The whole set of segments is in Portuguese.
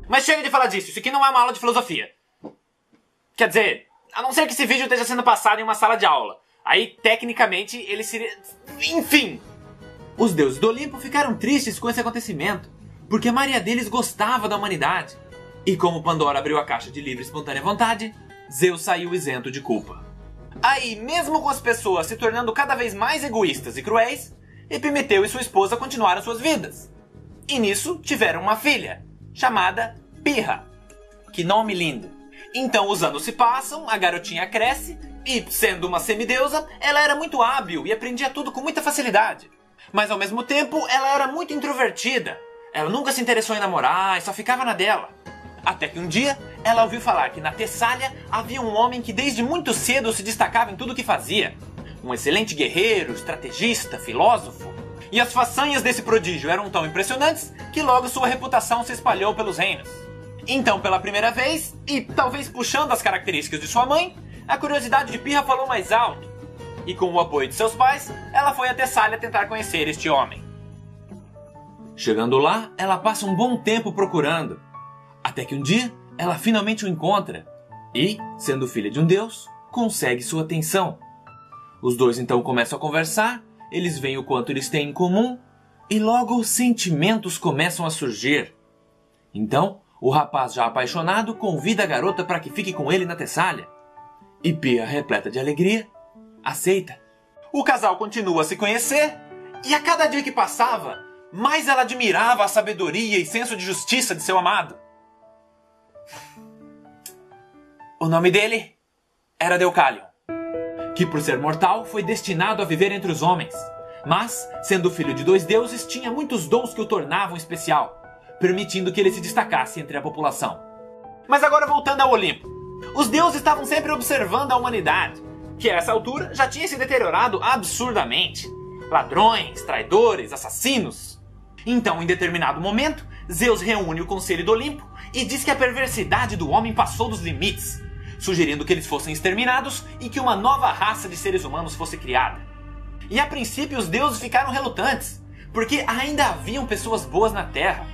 Mas chega de falar disso, isso aqui não é uma aula de filosofia. Quer dizer, a não ser que esse vídeo esteja sendo passado em uma sala de aula. Aí, tecnicamente, ele seria... Enfim! Os deuses do Olimpo ficaram tristes com esse acontecimento, porque a maioria deles gostava da humanidade. E como Pandora abriu a caixa de livre e espontânea vontade, Zeus saiu isento de culpa. Aí, mesmo com as pessoas se tornando cada vez mais egoístas e cruéis, Epimeteu e sua esposa continuaram suas vidas. E nisso tiveram uma filha, chamada Pirra. Que nome lindo! Então os anos se passam, a garotinha cresce, e sendo uma semideusa, ela era muito hábil e aprendia tudo com muita facilidade. Mas ao mesmo tempo, ela era muito introvertida. Ela nunca se interessou em namorar e só ficava na dela. Até que um dia, ela ouviu falar que na Tessália havia um homem que desde muito cedo se destacava em tudo o que fazia. Um excelente guerreiro, estrategista, filósofo. E as façanhas desse prodígio eram tão impressionantes que logo sua reputação se espalhou pelos reinos. Então, pela primeira vez, e talvez puxando as características de sua mãe, a curiosidade de Pirra falou mais alto. E com o apoio de seus pais, ela foi a Tessália tentar conhecer este homem. Chegando lá, ela passa um bom tempo procurando. Até que um dia, ela finalmente o encontra. E, sendo filha de um deus, consegue sua atenção. Os dois então começam a conversar, eles veem o quanto eles têm em comum, e logo sentimentos começam a surgir. Então, o rapaz já apaixonado convida a garota para que fique com ele na Tessália. E Pirra, repleta de alegria, aceita. O casal continua a se conhecer, e a cada dia que passava, mais ela admirava a sabedoria e senso de justiça de seu amado. O nome dele era Deucalion, que por ser mortal foi destinado a viver entre os homens, mas, sendo filho de dois deuses, tinha muitos dons que o tornavam especial, permitindo que ele se destacasse entre a população. Mas agora voltando ao Olimpo, os deuses estavam sempre observando a humanidade, que a essa altura já tinha se deteriorado absurdamente. Ladrões, traidores, assassinos. Então, em determinado momento, Zeus reúne o Conselho do Olimpo e diz que a perversidade do homem passou dos limites, sugerindo que eles fossem exterminados e que uma nova raça de seres humanos fosse criada. E a princípio os deuses ficaram relutantes, porque ainda haviam pessoas boas na Terra.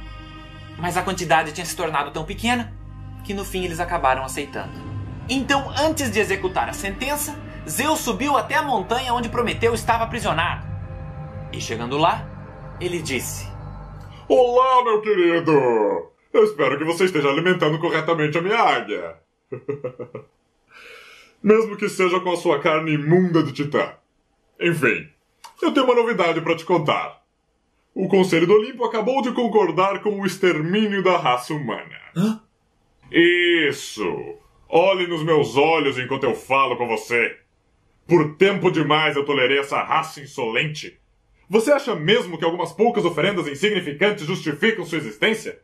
Mas a quantidade tinha se tornado tão pequena que no fim eles acabaram aceitando. Então, antes de executar a sentença, Zeus subiu até a montanha onde Prometeu estava aprisionado. E chegando lá, ele disse: Olá, meu querido! Eu espero que você esteja alimentando corretamente a minha águia. Mesmo que seja com a sua carne imunda de titã. Enfim, eu tenho uma novidade para te contar. O Conselho do Olimpo acabou de concordar com o extermínio da raça humana. Hã? Isso! Olhe nos meus olhos enquanto eu falo com você. Por tempo demais eu tolerei essa raça insolente. Você acha mesmo que algumas poucas oferendas insignificantes justificam sua existência?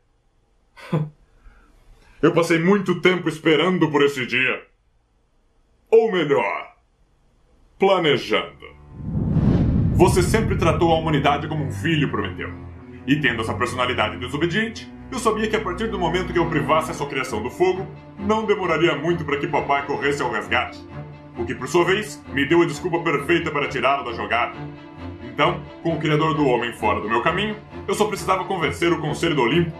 Eu passei muito tempo esperando por esse dia. Ou melhor, planejando. Você sempre tratou a humanidade como um filho, Prometeu. E tendo essa personalidade desobediente, eu sabia que a partir do momento que eu privasse a sua criação do fogo, não demoraria muito para que papai corresse ao resgate. O que, por sua vez, me deu a desculpa perfeita para tirá-lo da jogada. Então, com o Criador do Homem fora do meu caminho, eu só precisava convencer o Conselho do Olimpo.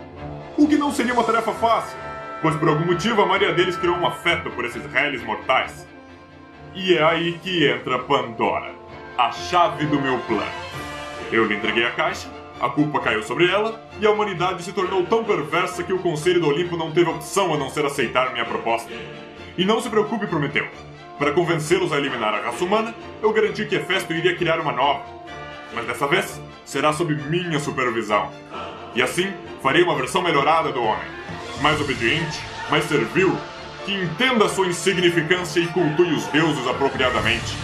O que não seria uma tarefa fácil, pois por algum motivo a maioria deles criou um afeto por esses réis mortais. E é aí que entra Pandora, a chave do meu plano. Eu lhe entreguei a caixa, a culpa caiu sobre ela, e a humanidade se tornou tão perversa que o Conselho do Olimpo não teve opção a não ser aceitar minha proposta. E não se preocupe, Prometeu. Para convencê-los a eliminar a raça humana, eu garanti que Hefesto iria criar uma nova. Mas dessa vez, será sob minha supervisão. E assim, farei uma versão melhorada do homem. Mais obediente, mais servil, que entenda sua insignificância e cultue os deuses apropriadamente.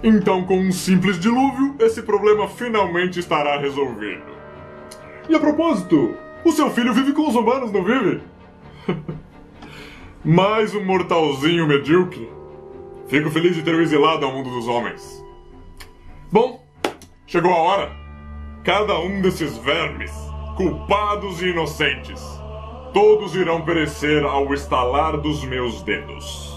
Então, com um simples dilúvio, esse problema finalmente estará resolvido. E a propósito, o seu filho vive com os humanos, não vive? Mais um mortalzinho medíocre. Fico feliz de ter o exilado ao mundo dos homens. Bom, chegou a hora. Cada um desses vermes, culpados e inocentes, todos irão perecer ao estalar dos meus dedos.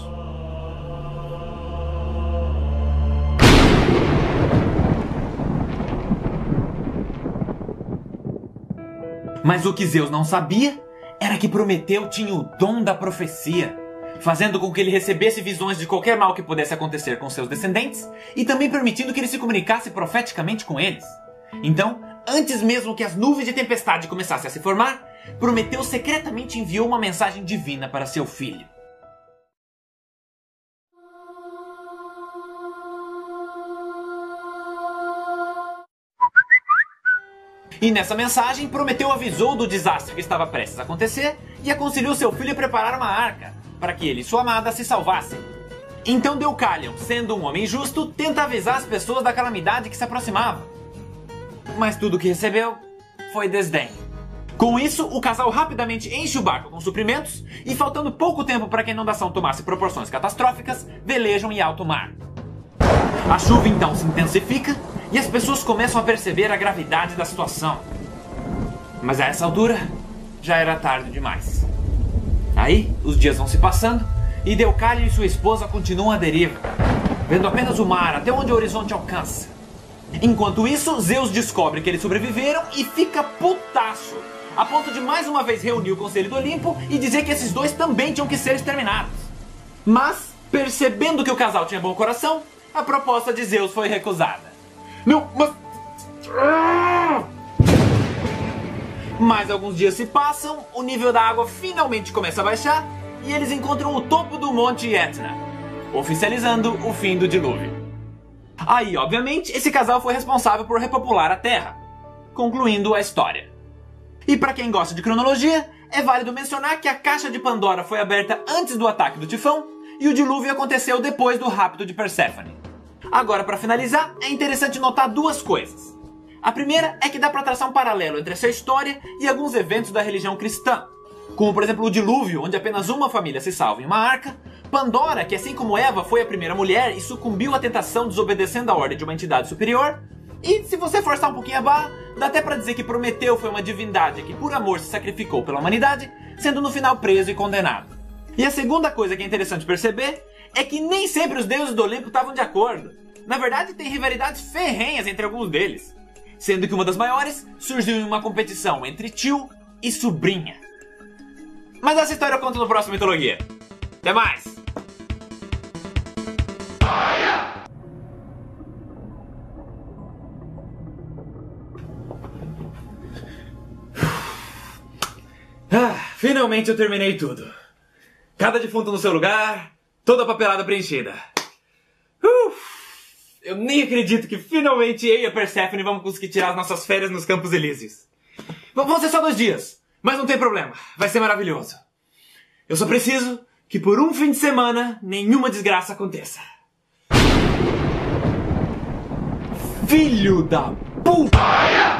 Mas o que Zeus não sabia era que Prometeu tinha o dom da profecia, fazendo com que ele recebesse visões de qualquer mal que pudesse acontecer com seus descendentes e também permitindo que ele se comunicasse profeticamente com eles. Então, antes mesmo que as nuvens de tempestade começassem a se formar, Prometeu secretamente enviou uma mensagem divina para seu filho. E nessa mensagem, Prometeu avisou do desastre que estava prestes a acontecer e aconselhou seu filho a preparar uma arca, para que ele e sua amada se salvassem. Então Deucalion, sendo um homem justo, tenta avisar as pessoas da calamidade que se aproximava. Mas tudo o que recebeu foi desdém. Com isso, o casal rapidamente enche o barco com suprimentos e, faltando pouco tempo para que a inundação tomasse proporções catastróficas, velejam em alto mar. A chuva então se intensifica e as pessoas começam a perceber a gravidade da situação. Mas a essa altura, já era tarde demais. Aí, os dias vão se passando e Deucalion e sua esposa continuam à deriva, vendo apenas o mar até onde o horizonte alcança. Enquanto isso, Zeus descobre que eles sobreviveram e fica putaço, a ponto de mais uma vez reunir o Conselho do Olimpo e dizer que esses dois também tinham que ser exterminados. Mas, percebendo que o casal tinha bom coração, a proposta de Zeus foi recusada. Não, mas... Mas alguns dias se passam, o nível da água finalmente começa a baixar e eles encontram o topo do Monte Etna, oficializando o fim do dilúvio. Aí, obviamente, esse casal foi responsável por repopular a Terra, concluindo a história. E para quem gosta de cronologia, é válido mencionar que a caixa de Pandora foi aberta antes do ataque do Tifão e o dilúvio aconteceu depois do rapto de Perséfone. Agora, para finalizar, é interessante notar duas coisas. A primeira é que dá para traçar um paralelo entre essa história e alguns eventos da religião cristã, como por exemplo o dilúvio, onde apenas uma família se salva em uma arca, Pandora, que assim como Eva foi a primeira mulher e sucumbiu à tentação desobedecendo a ordem de uma entidade superior, e se você forçar um pouquinho a barra, dá até para dizer que Prometeu foi uma divindade que por amor se sacrificou pela humanidade, sendo no final preso e condenado. E a segunda coisa que é interessante perceber é que nem sempre os deuses do Olimpo estavam de acordo. Na verdade, tem rivalidades ferrenhas entre alguns deles, sendo que uma das maiores surgiu em uma competição entre tio e sobrinha. Mas essa história eu conto no próximo Mitologia. Até mais! Finalmente eu terminei tudo. Cada defunto no seu lugar, toda a papelada preenchida. Eu nem acredito que finalmente eu e a Perséfone vamos conseguir tirar as nossas férias nos Campos Elíseos. Vão ser só 2 dias, mas não tem problema, vai ser maravilhoso. Eu só preciso que por um fim de semana nenhuma desgraça aconteça. Filho da puta!